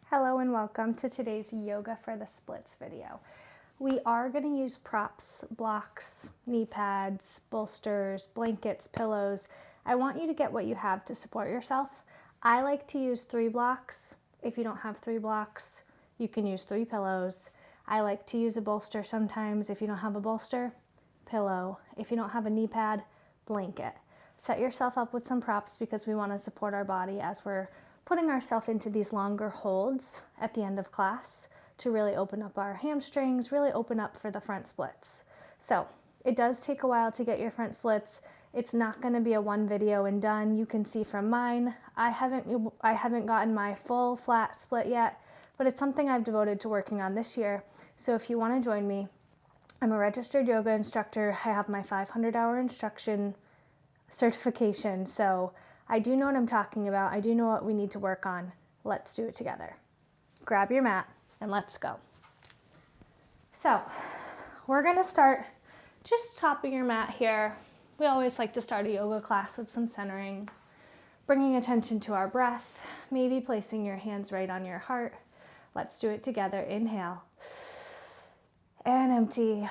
Hello and welcome to today's Yoga for the Splits video. We are going to use props, blocks, knee pads, bolsters, blankets, pillows. I want you to get what you have to support yourself. I like to use 3 blocks. If you don't have 3 blocks, you can use 3 pillows. I like to use a bolster sometimes. If you don't have a bolster, pillow. If you don't have a knee pad, blanket. Set yourself up with some props because we want to support our body as we're putting ourselves into these longer holds at the end of class to really open up our hamstrings, really open up for the front splits. So it does take a while to get your front splits. It's not going to be a one video and done. You can see from mine, I haven't gotten my full flat split yet, but it's something I've devoted to working on this year. So if you want to join me, I'm a registered yoga instructor. I have my 500-hour instruction certification. So I do know what I'm talking about. I do know what we need to work on. Let's do it together. Grab your mat and let's go. So we're going to start just topping your mat here. We always like to start a yoga class with some centering, bringing attention to our breath, maybe placing your hands right on your heart. Let's do it together. Inhale and empty.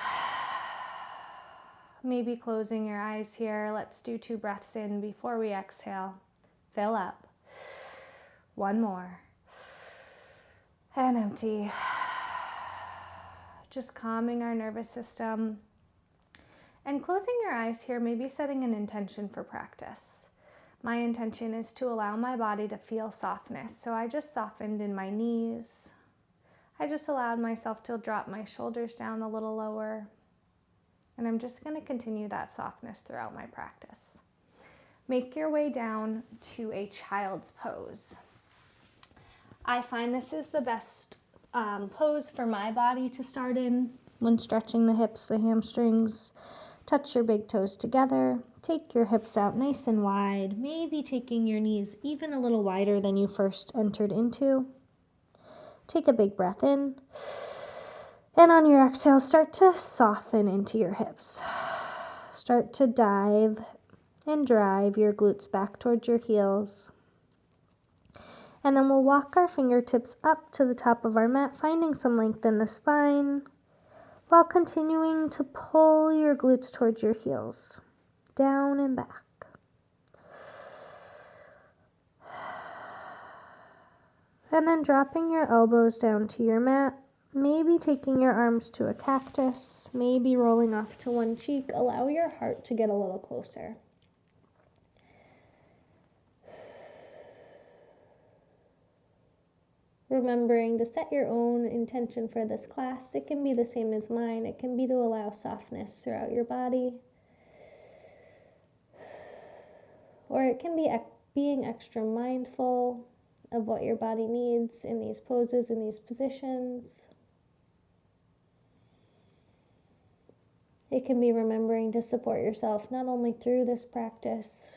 Maybe closing your eyes here. Let's do 2 breaths in before we exhale. Fill up. 1 more. And empty. Just calming our nervous system. And closing your eyes here, maybe setting an intention for practice. My intention is to allow my body to feel softness. So I just softened in my knees. I just allowed myself to drop my shoulders down a little lower. And I'm just going to continue that softness throughout my practice. Make your way down to a child's pose. I find this is the best pose for my body to start in when stretching the hips, the hamstrings. Touch your big toes together. Take your hips out nice and wide, maybe taking your knees even a little wider than you first entered into. Take a big breath in. And on your exhale, start to soften into your hips. Start to dive and drive your glutes back towards your heels. And then we'll walk our fingertips up to the top of our mat, finding some length in the spine, while continuing to pull your glutes towards your heels, down and back. And then dropping your elbows down to your mat. Maybe taking your arms to a cactus, maybe rolling off to one cheek. Allow your heart to get a little closer. Remembering to set your own intention for this class. It can be the same as mine. It can be to allow softness throughout your body. Or it can be being extra mindful of what your body needs in these poses, in these positions. It can be remembering to support yourself not only through this practice,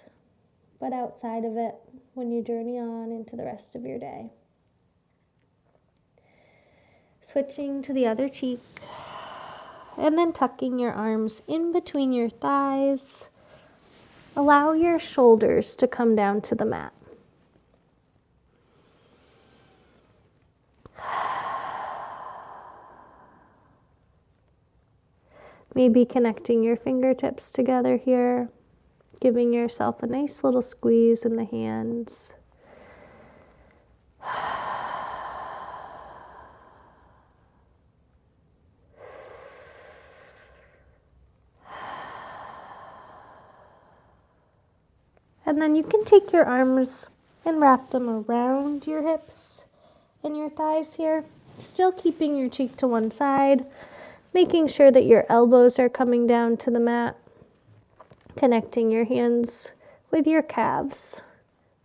but outside of it when you journey on into the rest of your day. Switching to the other cheek, and then tucking your arms in between your thighs. Allow your shoulders to come down to the mat. Maybe connecting your fingertips together here, giving yourself a nice little squeeze in the hands. And then you can take your arms and wrap them around your hips and your thighs here, still keeping your cheek to one side. Making sure that your elbows are coming down to the mat, connecting your hands with your calves.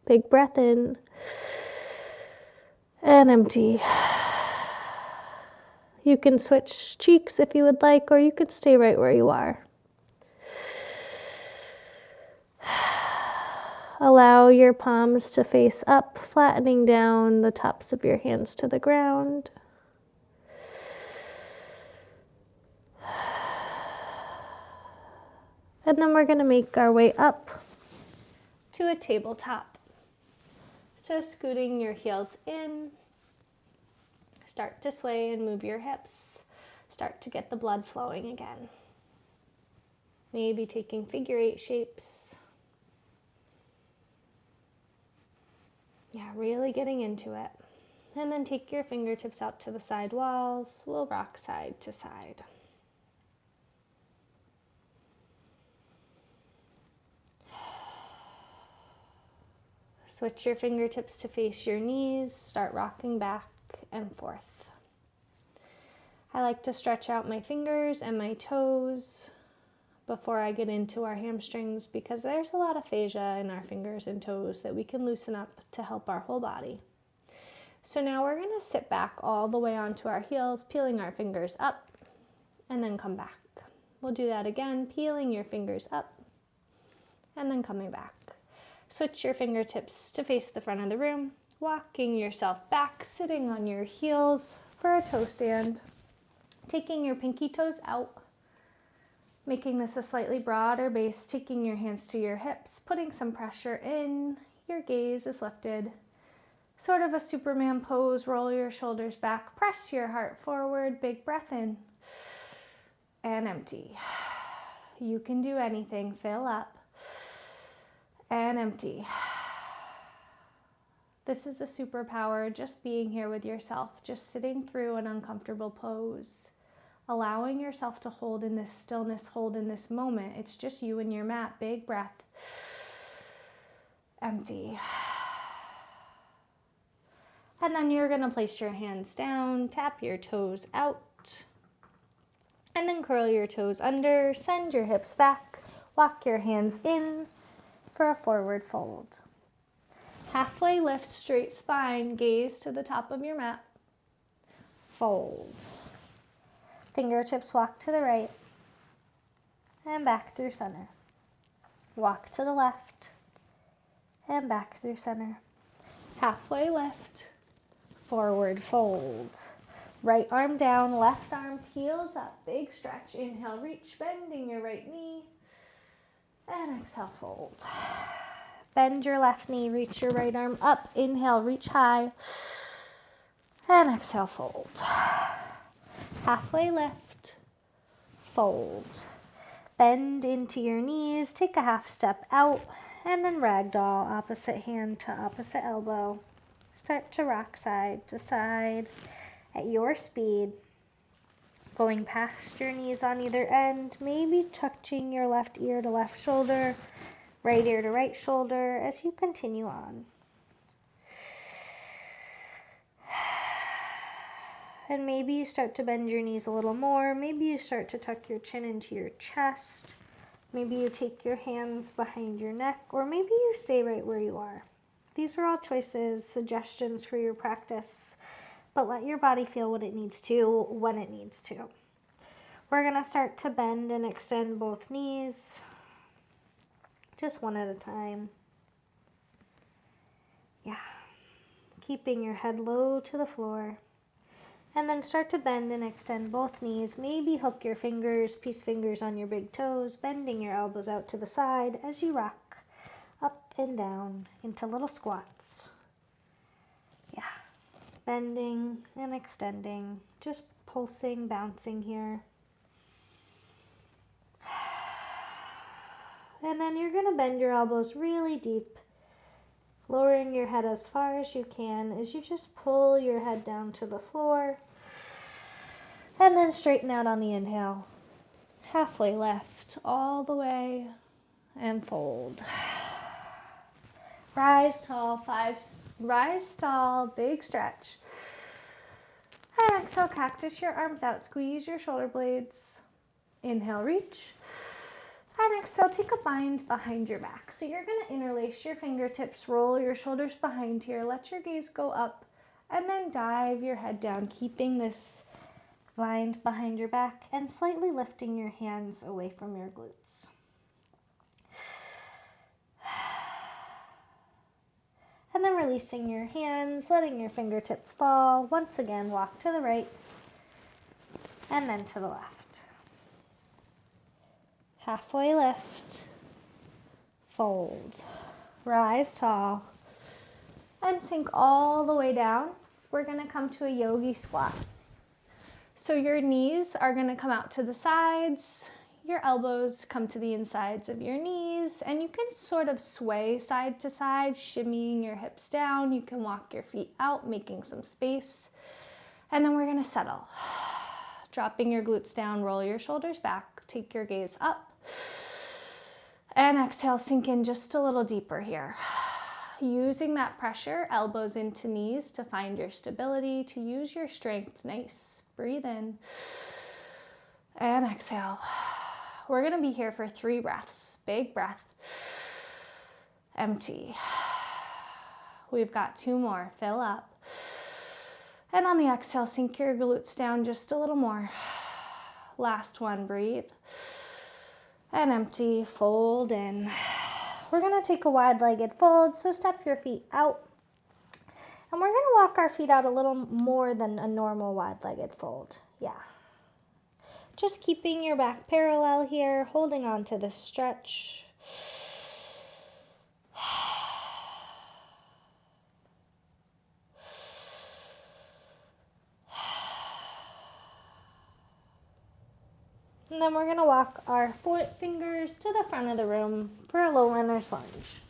Big breath in and empty. You can switch cheeks if you would like, or you can stay right where you are. Allow your palms to face up, flattening down the tops of your hands to the ground. And then we're going to make our way up to a tabletop. So scooting your heels in, Start to sway and move your hips. Start to get the blood flowing again. Maybe taking figure 8 shapes. Yeah, really getting into it. And then take your fingertips out to the side walls. We'll rock side to side. Switch your fingertips to face your knees. Start rocking back and forth. I like to stretch out my fingers and my toes before I get into our hamstrings because there's a lot of fascia in our fingers and toes that we can loosen up to help our whole body. So now we're going to sit back all the way onto our heels, peeling our fingers up, and then come back. We'll do that again, peeling your fingers up, and then coming back. Switch your fingertips to face the front of the room, walking yourself back, sitting on your heels for a toe stand, taking your pinky toes out, making this a slightly broader base, taking your hands to your hips, putting some pressure in, your gaze is lifted. Sort of a Superman pose, roll your shoulders back, press your heart forward, big breath in, and empty. You can do anything, fill up, and empty. This is a superpower, just being here with yourself, just sitting through an uncomfortable pose. Allowing yourself to hold in this stillness, hold in this moment. It's just you and your mat. Big breath. Empty. And then you're going to place your hands down, tap your toes out, and then curl your toes under, send your hips back, walk your hands in for a forward fold. Halfway lift, straight spine, gaze to the top of your mat. Fold. Fingertips walk to the right and back through center. Walk to the left and back through center. Halfway lift, forward fold. Right arm down, left arm peels up. Big stretch. Inhale, reach, bending your right knee. And exhale, fold. Bend your left knee, reach your right arm up. Inhale, reach high. And exhale, fold. Halfway lift, fold. Bend into your knees, take a half step out, and then ragdoll, opposite hand to opposite elbow. Start to rock side to side at your speed, going past your knees on either end, maybe touching your left ear to left shoulder, right ear to right shoulder as you continue on. And maybe you start to bend your knees a little more. Maybe you start to tuck your chin into your chest. Maybe you take your hands behind your neck, or maybe you stay right where you are. These are all choices, suggestions for your practice, but let your body feel what it needs to when it needs to. We're going to start to bend and extend both knees, just one at a time. Yeah, keeping your head low to the floor. And then start to bend and extend both knees. Maybe hook your fingers, peace fingers on your big toes, bending your elbows out to the side as you rock up and down into little squats. Yeah, bending and extending, just pulsing, bouncing here. And then you're going to bend your elbows really deep, lowering your head as far as you can as you just pull your head down to the floor. And then straighten out on the inhale. Halfway left, all the way, and fold. Rise tall, rise tall, big stretch. And exhale, cactus your arms out, squeeze your shoulder blades. Inhale, reach. And exhale, take a bind behind your back. So you're going to interlace your fingertips, roll your shoulders behind here, let your gaze go up, and then dive your head down, keeping this lined behind your back and slightly lifting your hands away from your glutes. And then releasing your hands, letting your fingertips fall. Once again, walk to the right and then to the left. Halfway lift, fold, rise tall, and sink all the way down. we're gonna come to a yogi squat. So your knees are gonna come out to the sides, your elbows come to the insides of your knees, and you can sort of sway side to side, shimmying your hips down. You can walk your feet out, making some space. And then we're gonna settle. Dropping your glutes down, roll your shoulders back, take your gaze up. And exhale, sink in just a little deeper here. Using that pressure, elbows into knees to find your stability, to use your strength. Nice. Breathe in. And exhale. We're gonna be here for 3 breaths. Big breath. Empty. We've got 2 more. Fill up. And on the exhale, sink your glutes down just a little more. Last one, breathe. And empty, fold in. We're gonna take a wide-legged fold, so step your feet out. And we're gonna walk our feet out a little more than a normal wide-legged fold. Yeah. Just keeping your back parallel here, holding on to this stretch. And then we're gonna walk our fingers to the front of the room for a low runner's lunge.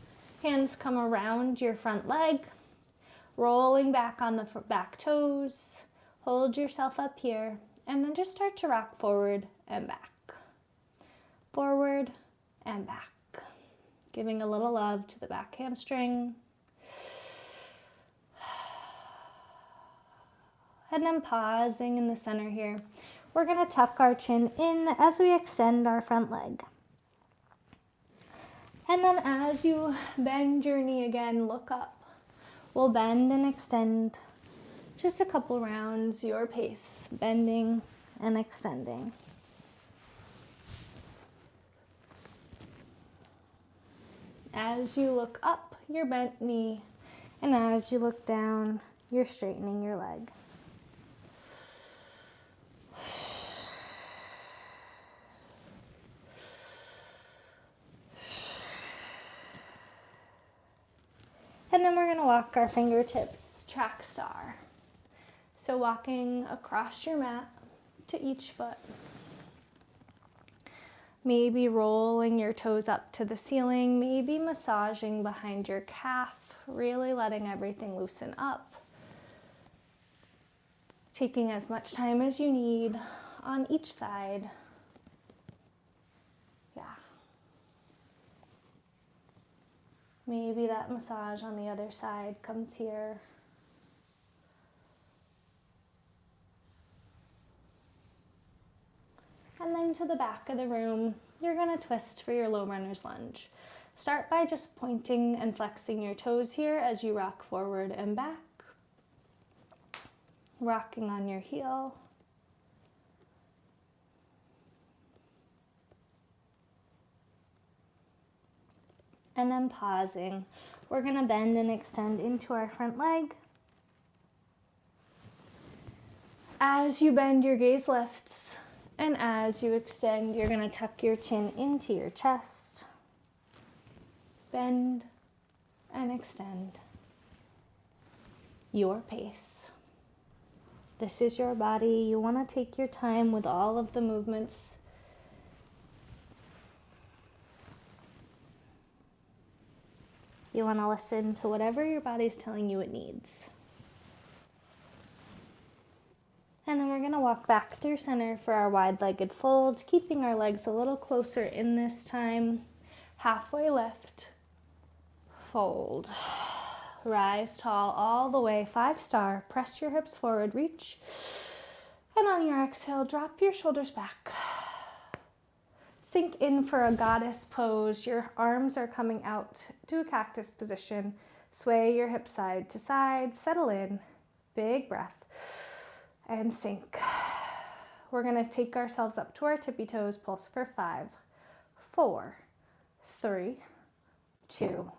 Hands come around your front leg, rolling back on the back toes. Hold yourself up here, and then just start to rock forward and back. Forward and back. Giving a little love to the back hamstring. And then pausing in the center here. We're gonna tuck our chin in as we extend our front leg. And then as you bend your knee again, look up. We'll bend and extend just a couple rounds, your pace, bending and extending. As you look up, your bent knee, and as you look down, you're straightening your leg. And then we're gonna walk our fingertips, track star. So walking across your mat to each foot. Maybe rolling your toes up to the ceiling, maybe massaging behind your calf, really letting everything loosen up. Taking as much time as you need on each side. Yeah. Maybe that massage on the other side comes here. And then to the back of the room, you're gonna twist for your low runner's lunge. Start by just pointing and flexing your toes here as you rock forward and back. Rocking on your heel. And then pausing. We're gonna bend and extend into our front leg. As you bend, your gaze lifts. And as you extend, you're gonna tuck your chin into your chest. Bend and extend. Your pace. This is your body. You wanna take your time with all of the movements. You wanna listen to whatever your body's telling you it needs. And then we're gonna walk back through center for our wide-legged fold, keeping our legs a little closer in this time. Halfway lift, fold. Rise tall all the way, 5-star. Press your hips forward, reach. And on your exhale, drop your shoulders back. Sink in for a goddess pose. Your arms are coming out to a cactus position. Sway your hips side to side, settle in. Big breath. And sink. We're gonna take ourselves up to our tippy toes, pulse for 5, 4, 3, 2.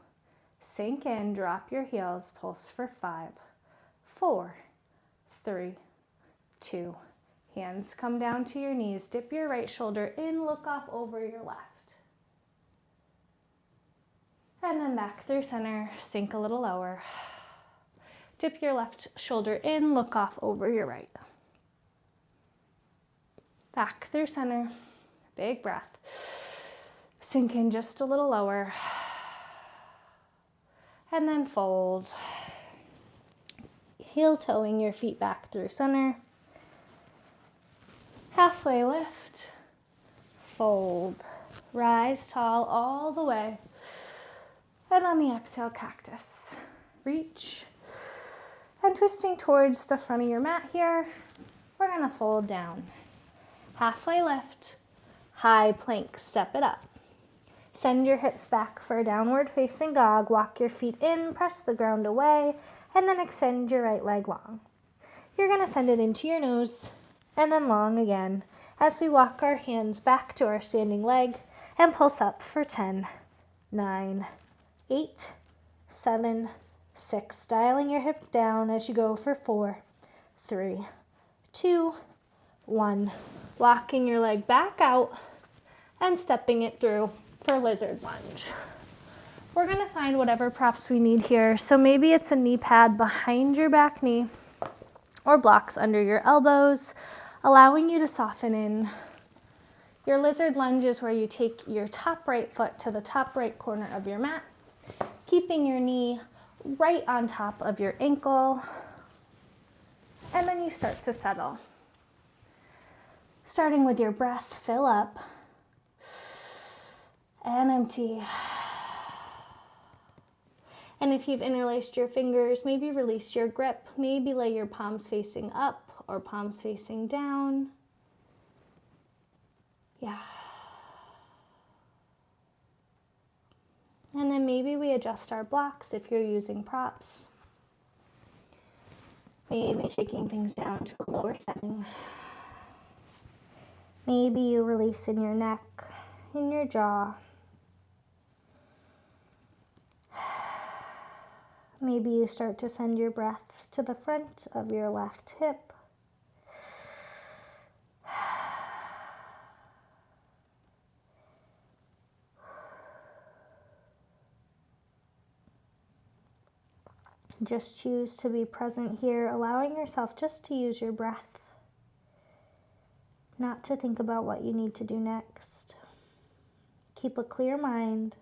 Sink in, drop your heels, pulse for 5, 4, 3, 2. Hands come down to your knees, dip your right shoulder in, look up over your left. And then back through center, sink a little lower. Dip your left shoulder in, look off over your right. Back through center, big breath. Sink in just a little lower. And then fold. Heel toeing your feet back through center. Halfway lift. Fold. Rise tall all the way. And on the exhale, cactus. Reach. And twisting towards the front of your mat here, we're gonna fold down. Halfway lift, high plank, step it up. Send your hips back for a downward facing dog. Walk your feet in, press the ground away, and then extend your right leg long. You're gonna send it into your nose and then long again as we walk our hands back to our standing leg and pulse up for 10, 9, 8, 7, 6. Dialing your hip down as you go for 4, 3, 2, 1. Walking your leg back out and stepping it through for lizard lunge. We're gonna find whatever props we need here. So maybe it's a knee pad behind your back knee or blocks under your elbows, allowing you to soften in. Your lizard lunge is where you take your top right foot to the top right corner of your mat, keeping your knee right on top of your ankle, and then you start to settle. Starting with your breath, fill up and empty. And if you've interlaced your fingers, maybe release your grip, maybe lay your palms facing up or palms facing down. Yeah. And then maybe we adjust our blocks if you're using props. Maybe taking things down to a lower setting. Maybe you release in your neck, in your jaw. Maybe you start to send your breath to the front of your left hip. Just choose to be present here, allowing yourself just to use your breath, not to think about what you need to do next. Keep a clear mind.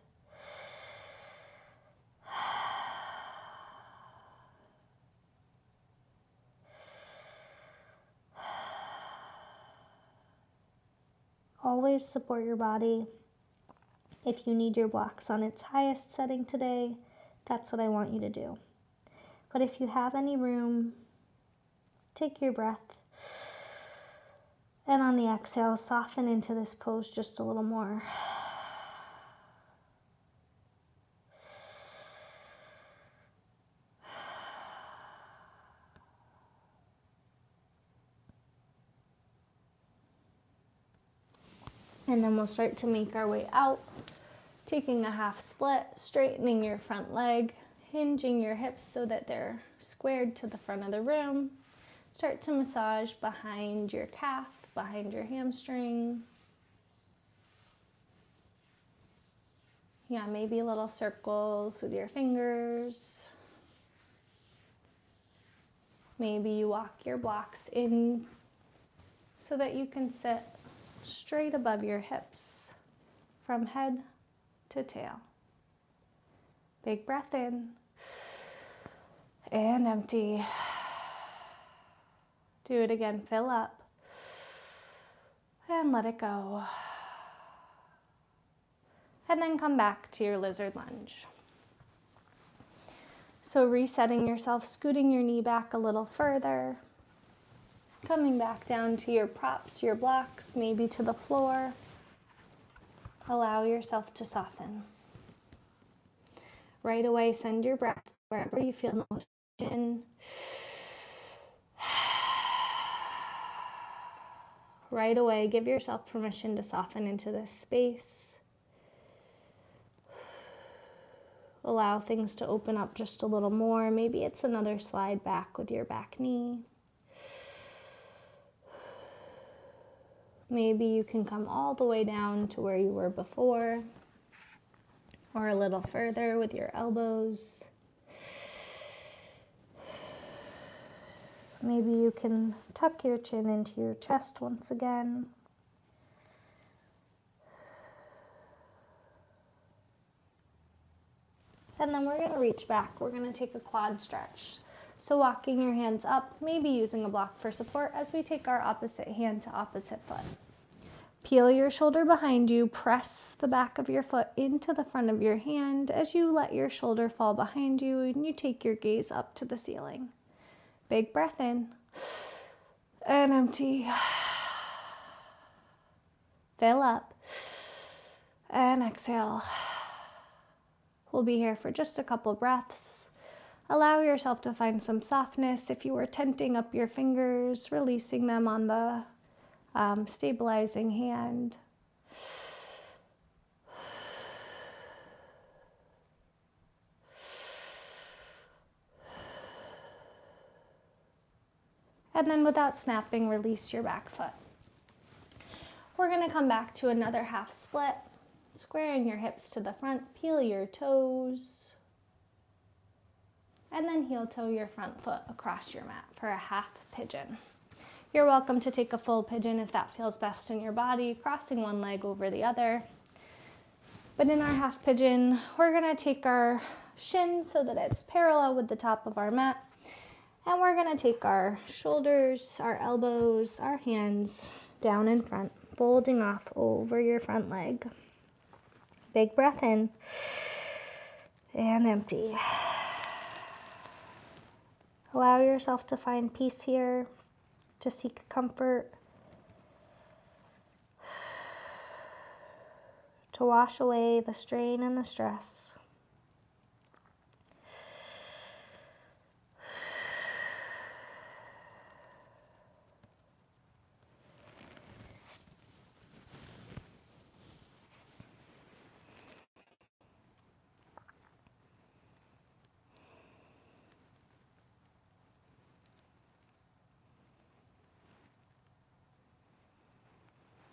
Always support your body. If you need your blocks on its highest setting today, that's what I want you to do. But if you have any room, take your breath. And on the exhale, soften into this pose just a little more. And then we'll start to make our way out, taking a half split, straightening your front leg, hinging your hips so that they're squared to the front of the room. Start to massage behind your calf, behind your hamstring. Yeah, maybe little circles with your fingers. Maybe you walk your blocks in so that you can sit straight above your hips from head to tail. Big breath in and empty. Do it again, fill up and let it go. And then come back to your lizard lunge. So resetting yourself, scooting your knee back a little further, coming back down to your props, your blocks, maybe to the floor. Allow yourself to soften. Right away, send your breath wherever you feel most tension. Right away, give yourself permission to soften into this space. Allow things to open up just a little more. Maybe it's another slide back with your back knee. Maybe you can come all the way down to where you were before, or a little further with your elbows. Maybe you can tuck your chin into your chest once again. And then we're going to reach back. We're going to take a quad stretch. So walking your hands up, maybe using a block for support as we take our opposite hand to opposite foot. Peel your shoulder behind you, press the back of your foot into the front of your hand as you let your shoulder fall behind you and you take your gaze up to the ceiling. Big breath in and empty. Fill up and exhale. We'll be here for just a couple breaths. Allow yourself to find some softness. If you were tenting up your fingers, releasing them on the stabilizing hand. And then without snapping, release your back foot. We're going to come back to another half split. Squaring your hips to the front, peel your toes, and then heel toe your front foot across your mat for a half pigeon. You're welcome to take a full pigeon if that feels best in your body, crossing one leg over the other. But in our half pigeon, we're going to take our shin so that it's parallel with the top of our mat, and we're going to take our shoulders, our elbows, our hands down in front, folding off over your front leg. Big breath in and empty. Allow yourself to find peace here, to seek comfort, to wash away the strain and the stress.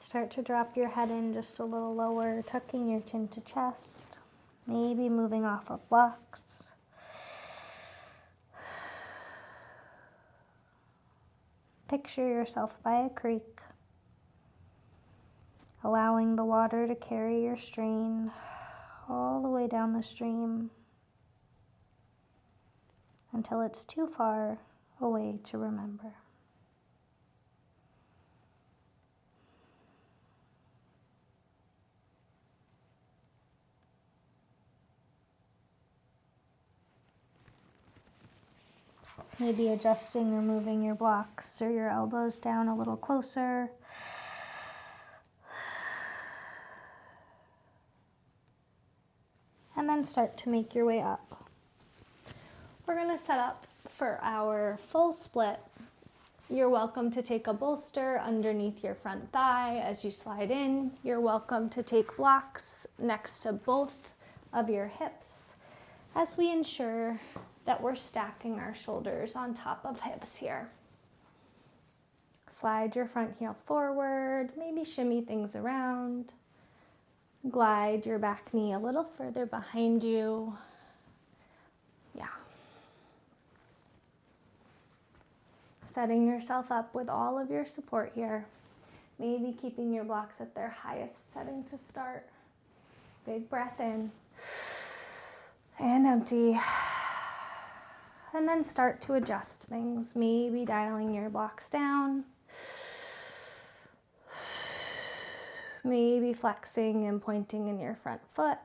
Start to drop your head in just a little lower, tucking your chin to chest, maybe moving off of blocks. Picture yourself by a creek, allowing the water to carry your strain all the way down the stream until it's too far away to remember. Maybe adjusting or moving your blocks or your elbows down a little closer. And then start to make your way up. We're going to set up for our full split. You're welcome to take a bolster underneath your front thigh as you slide in. You're welcome to take blocks next to both of your hips as we ensure that we're stacking our shoulders on top of hips here. Slide your front heel forward, maybe shimmy things around. Glide your back knee a little further behind you. Yeah. Setting yourself up with all of your support here. Maybe keeping your blocks at their highest setting to start. Big breath in and empty. And then start to adjust things, maybe dialing your blocks down, maybe flexing and pointing in your front foot,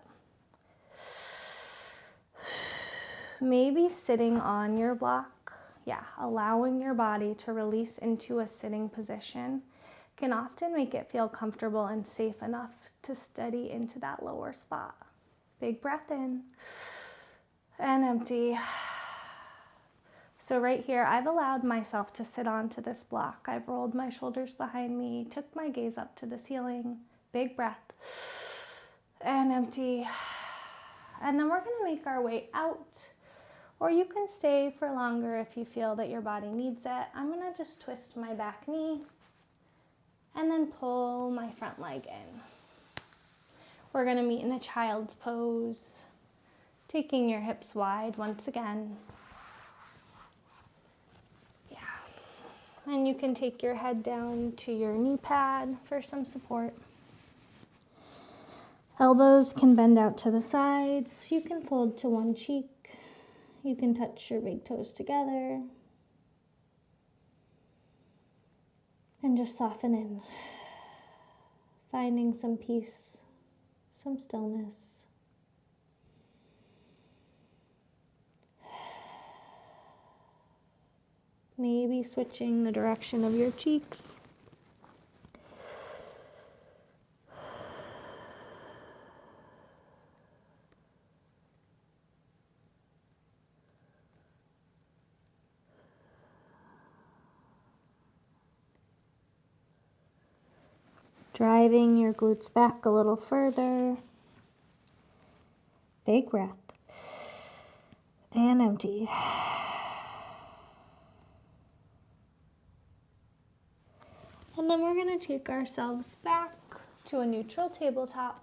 maybe sitting on your block. Yeah, allowing your body to release into a sitting position can often make it feel comfortable and safe enough to steady into that lower spot. Big breath in and empty. So right here, I've allowed myself to sit onto this block. I've rolled my shoulders behind me, took my gaze up to the ceiling, big breath, and empty. And then we're gonna make our way out, or you can stay for longer if you feel that your body needs it. I'm gonna just twist my back knee and then pull my front leg in. We're gonna meet in a child's pose, taking your hips wide once again. And you can take your head down to your knee pad for some support. Elbows can bend out to the sides. You can fold to one cheek. You can touch your big toes together. And just soften in, finding some peace, some stillness. Maybe switching the direction of your cheeks. Driving your glutes back a little further. Big breath. And empty. And then we're going to take ourselves back to a neutral tabletop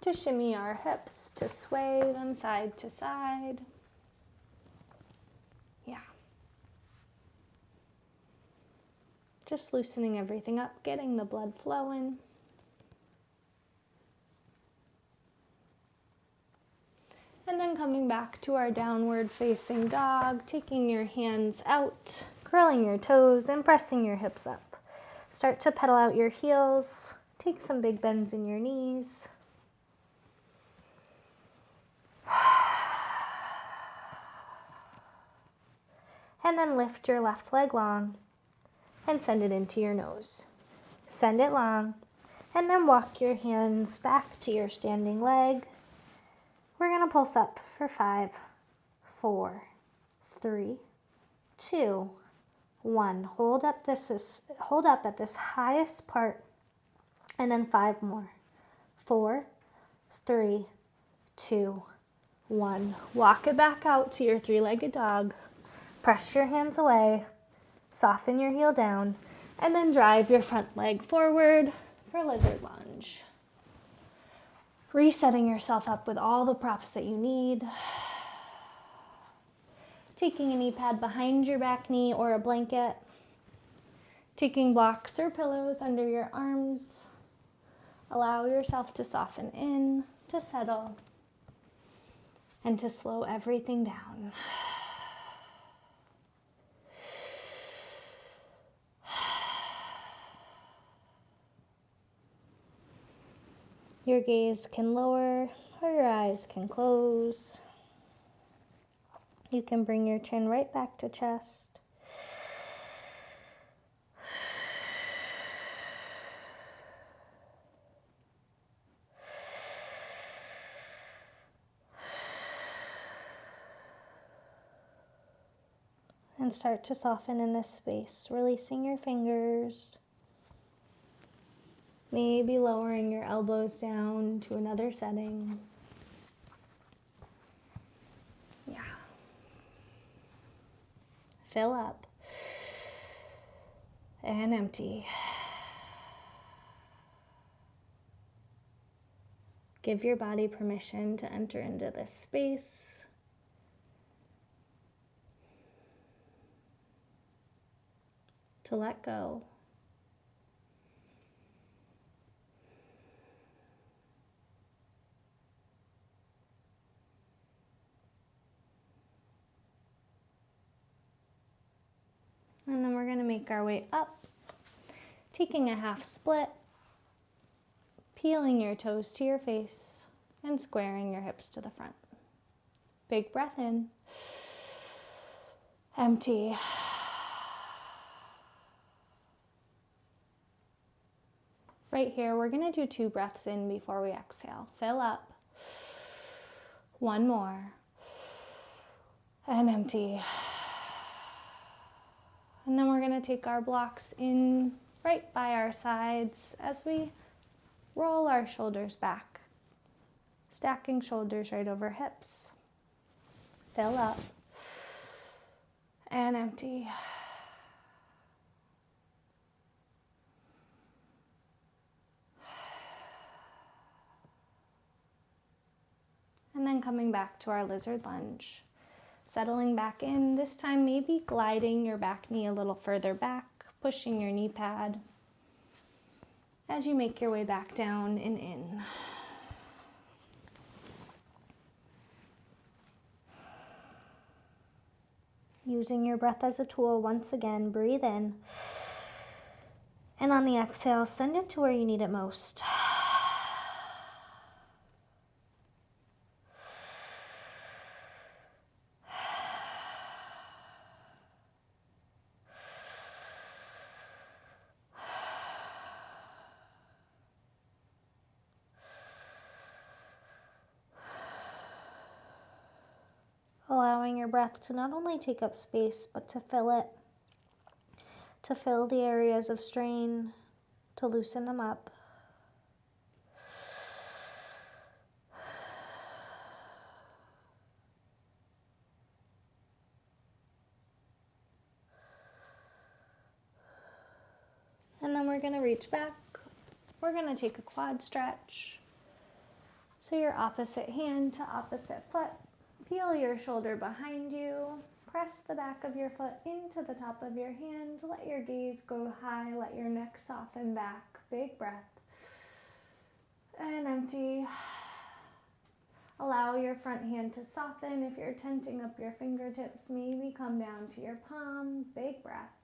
to shimmy our hips, to sway them side to side. Yeah. Just loosening everything up, getting the blood flowing. And then coming back to our downward facing dog, taking your hands out, curling your toes and pressing your hips up. Start to pedal out your heels. Take some big bends in your knees. And then lift your left leg long and send it into your nose. Send it long and then walk your hands back to your standing leg. We're going to pulse up for 5, 4, 3, 2, 1. Hold up at this highest part, and then 5 more. 4, 3, 2, 1. Walk it back out to your 3-legged dog. Press your hands away, soften your heel down, and then drive your front leg forward for lizard lunge. Resetting yourself up with all the props that you need. Taking a knee pad behind your back knee or a blanket. Taking blocks or pillows under your arms. Allow yourself to soften in, to settle, and to slow everything down. Your gaze can lower or your eyes can close. You can bring your chin right back to chest. And start to soften in this space, releasing your fingers. Maybe lowering your elbows down to another setting. Yeah. Fill up. And empty. Give your body permission to enter into this space. To let go. And then we're going to make our way up, taking a half split, peeling your toes to your face, and squaring your hips to the front. Big breath in. Empty. Right here, we're going to do 2 breaths in before we exhale. Fill up. 1 more. And empty. And then we're going to take our blocks in right by our sides as we roll our shoulders back, stacking shoulders right over hips. Fill up and empty. And then coming back to our lizard lunge. Settling back in, this time maybe gliding your back knee a little further back, pushing your knee pad as you make your way back down and in. Using your breath as a tool, once again, breathe in. And on the exhale, send it to where you need it most. Allowing your breath to not only take up space, but to fill it, to fill the areas of strain, to loosen them up. And then we're going to reach back. We're going to take a quad stretch. So your opposite hand to opposite foot. Peel your shoulder behind you. Press the back of your foot into the top of your hand. Let your gaze go high. Let your neck soften back. Big breath. And empty. Allow your front hand to soften. If you're tenting up your fingertips, maybe come down to your palm. Big breath.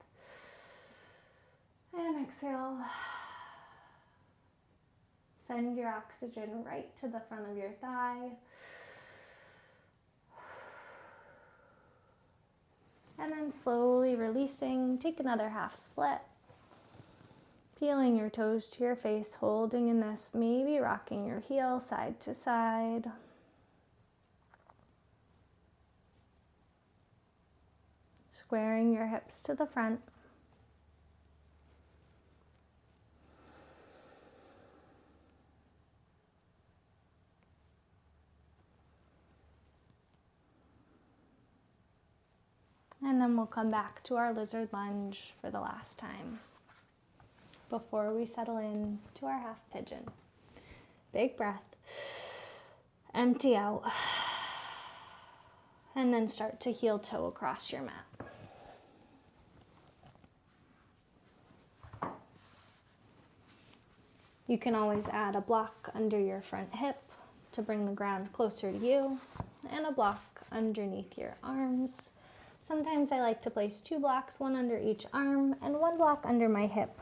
And exhale. Send your oxygen right to the front of your thigh. And then slowly releasing, take another half split. Peeling your toes to your face, holding in this, maybe rocking your heel side to side. Squaring your hips to the front. And then we'll come back to our lizard lunge for the last time before we settle in to our half pigeon. Big breath. Empty out. And then start to heel toe across your mat. You can always add a block under your front hip to bring the ground closer to you, and a block underneath your arms. Sometimes I like to place 2 blocks, one under each arm and 1 block under my hip.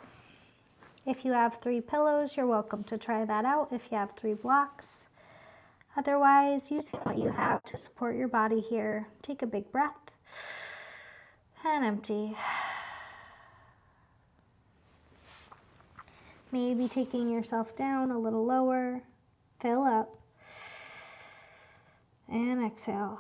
If you have 3 pillows, you're welcome to try that out if you have 3 blocks. Otherwise, use what you have to support your body here. Take a big breath and empty. Maybe taking yourself down a little lower. Fill up and exhale.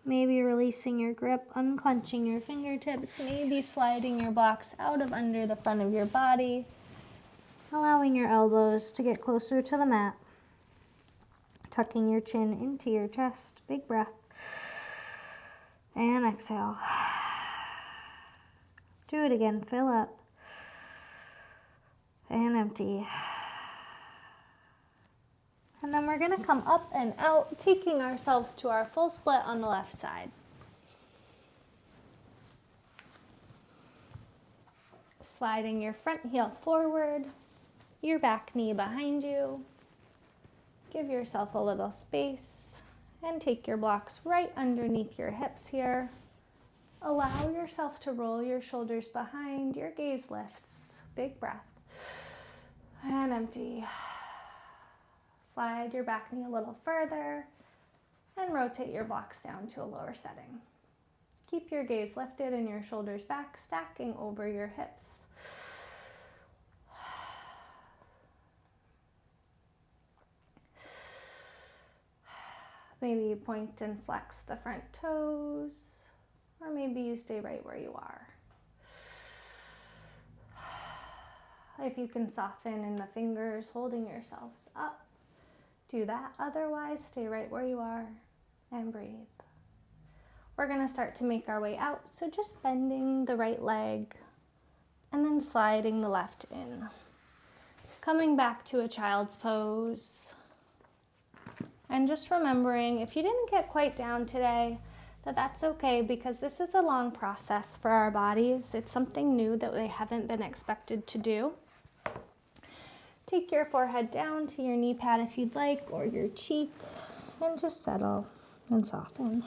Maybe releasing your grip, unclenching your fingertips, maybe sliding your blocks out of under the front of your body, allowing your elbows to get closer to the mat, tucking your chin into your chest. Big breath. And exhale. Do it again. Fill up. And empty. And then we're going to come up and out, taking ourselves to our full split on the left side. Sliding your front heel forward, your back knee behind you. Give yourself a little space and take your blocks right underneath your hips here. Allow yourself to roll your shoulders behind, your gaze lifts. Big breath. And empty. Slide your back knee a little further and rotate your blocks down to a lower setting. Keep your gaze lifted and your shoulders back, stacking over your hips. Maybe you point and flex the front toes, or maybe you stay right where you are. If you can soften in the fingers, holding yourselves up, do that. Otherwise, stay right where you are and breathe. We're going to start to make our way out. So just bending the right leg and then sliding the left in. Coming back to a child's pose. And just remembering, if you didn't get quite down today, that's okay, because this is a long process for our bodies. It's something new that they haven't been expected to do. Take your forehead down to your knee pad if you'd like, or your cheek, and just settle and soften.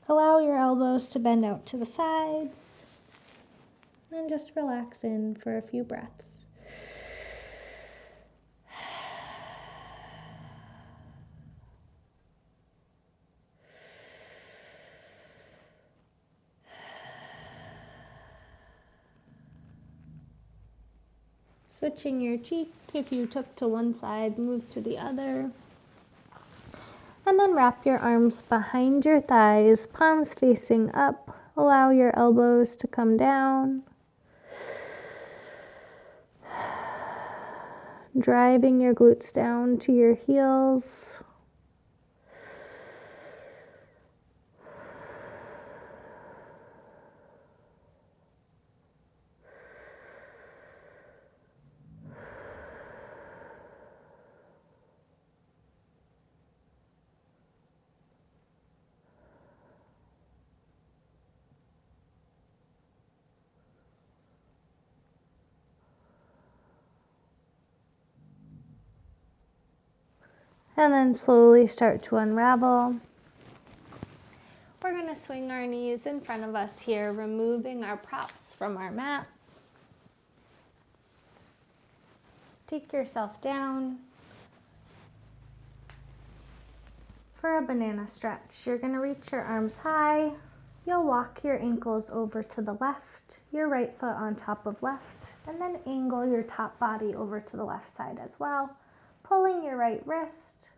Allow your elbows to bend out to the sides, and just relax in for a few breaths. Switching your cheek, if you took to one side, move to the other. And then wrap your arms behind your thighs, palms facing up. Allow your elbows to come down. Driving your glutes down to your heels. And then slowly start to unravel. We're going to swing our knees in front of us here, removing our props from our mat. Take yourself down for a banana stretch. You're going to reach your arms high. You'll walk your ankles over to the left, your right foot on top of left, and then angle your top body over to the left side as well, pulling your right wrist.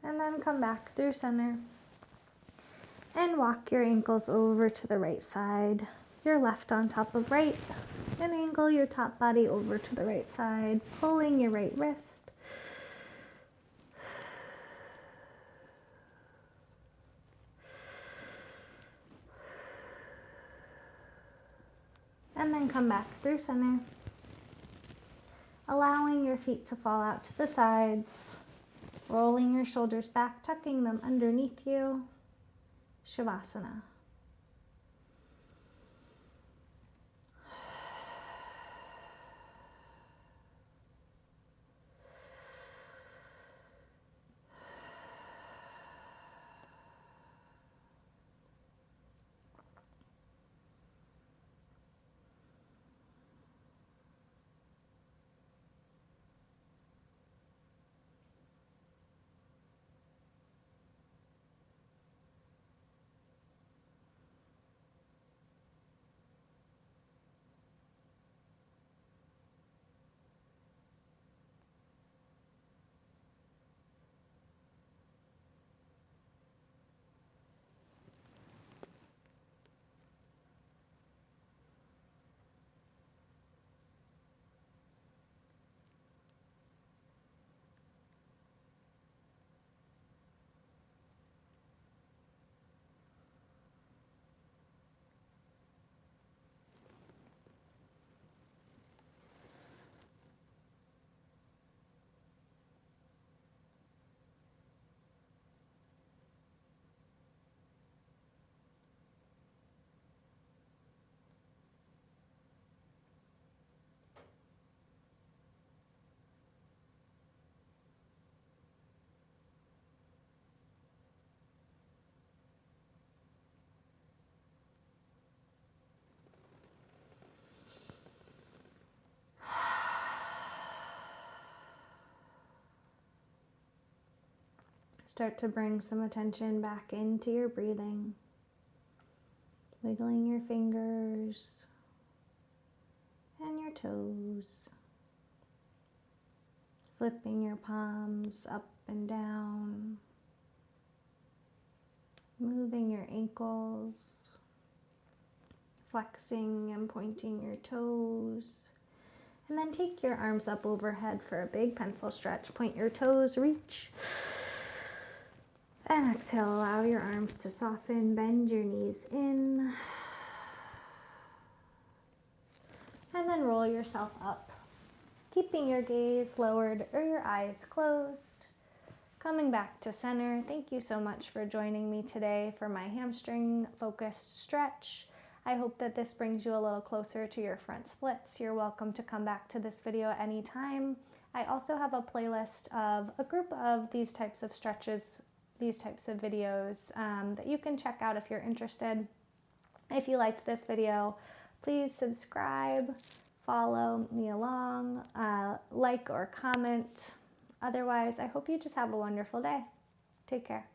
And then come back through center and walk your ankles over to the right side, your left on top of right, and angle your top body over to the right side, pulling your right wrist. And then come back through center, allowing your feet to fall out to the sides, rolling your shoulders back, tucking them underneath you. Shavasana. Start to bring some attention back into your breathing, wiggling your fingers and your toes, flipping your palms up and down, moving your ankles, flexing and pointing your toes. And then take your arms up overhead for a big pencil stretch. Point your toes, reach. And exhale, allow your arms to soften, bend your knees in. And then roll yourself up, keeping your gaze lowered or your eyes closed. Coming back to center. Thank you so much for joining me today for my hamstring focused stretch. I hope that this brings you a little closer to your front splits. You're welcome to come back to this video anytime. I also have a playlist of a group of these types of stretches, these types of videos that you can check out if you're interested. If you liked this video, please subscribe, follow me along, like or comment. Otherwise, I hope you just have a wonderful day. Take care.